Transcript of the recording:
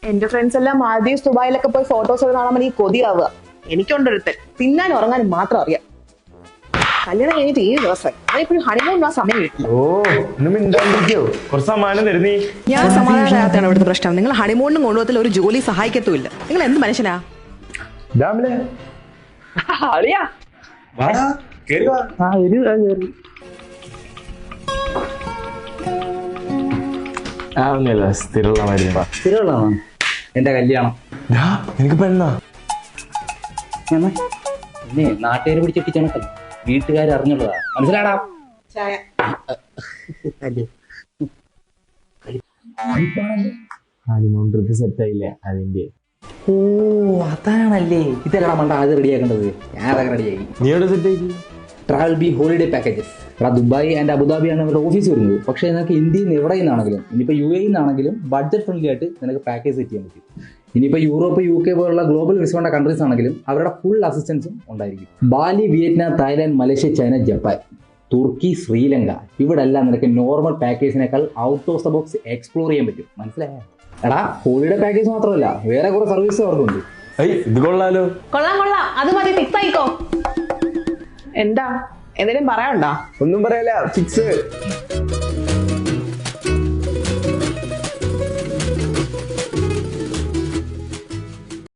എന്റെ ഫ്രണ്ട്സ് എല്ലാം മാലദ്വീപ്സ് ദുബായിലൊക്കെ പോയി ഫോട്ടോസ് ഒക്കെ കാണാൻ എനിക്ക് കൊതിയാവുക. എനിക്കൊണ്ടൊരുത്തൻ തിന്നാനും ഉറങ്ങാനും മാത്രം അറിയാം. കല്യാണം കഴിഞ്ഞിട്ട് 7 ദിവസമായി. അതിപ്പോഴും ഹണിമൂൺ ആ സമയം കിട്ടി. ഞാൻ സമാധാനത്താണ് ഇവിടുത്തെ പ്രശ്നം. നിങ്ങൾ ഹണിമൂണിനും കൊണ്ടുപോകത്തിൽ ഒരു ജോലി സഹായിക്കത്തുമില്ല. നിങ്ങൾ എന്ത് മനുഷ്യനാ? സ്ഥിരമുള്ളതാണ് എന്റെ കല്യാണം. എനിക്ക് പെണ്ണാ പിന്നെ നാട്ടുകാർ പിടിച്ചെട്ടിച്ചണക്കല്ല, വീട്ടുകാർ അറിഞ്ഞുള്ളതാ. മനസ്സിലാടാ? സെറ്റായില്ലേ അതിന്റെ? ഓ അതാണല്ലേ. ഇതല്ലടാ മണ്ട ആദ്യം റെഡിയാക്കേണ്ടത്. ഞാൻ അതൊക്കെ റെഡിയാക്കി. നീ എവിടെ സെറ്റാക്കി? Travel B holiday packages. Dubai and അബുദാബിയാണ് നമ്മുടെ ഓഫീസ് വരുന്നത്. പക്ഷേ നിനക്ക് ഇന്ത്യയിൽ നിന്ന് എവിടെ നിന്നാണെങ്കിലും, ഇനിയിപ്പോൾ UAE നിന്നാണെങ്കിലും ബഡ്ജറ്റ് ഫ്രണ്ട്ലി ആയിട്ട് നിനക്ക് പാക്കേജ് സെറ്റ് ചെയ്യാൻ പറ്റും. ഇനിയിപ്പോൾ യൂറോപ്പ്, UK പോലുള്ള ഗ്ലോബൽ റിസ്ക് കൺട്രീസ് ആണെങ്കിലും അവരുടെ ഫുൾ അസിസ്റ്റൻസും ഉണ്ടായിരിക്കും. Bali, Vietnam, Thailand, Malaysia, China, Japan, തുർക്കി, ശ്രീലങ്ക, ഇവിടെ എല്ലാം നിനക്ക് നോർമൽ പാക്കേജിനേക്കാൾ out of the box explore ചെയ്യാൻ പറ്റും. മനസ്സിലായോ? എടാ ഹോളിഡേ പാക്കേജ് മാത്രമല്ല, വേറെ കുറെ സർവീസ് അവർക്കുണ്ട്. ഇത് കൊള്ളാലോ. കൊള്ളാം. അത് മതി, ഫിക്സ് ആയിക്കോ. എന്താ എന്തെങ്കിലും പറയാനുണ്ടോ? ഒന്നും പറയല്ല, ഫിക്സ്.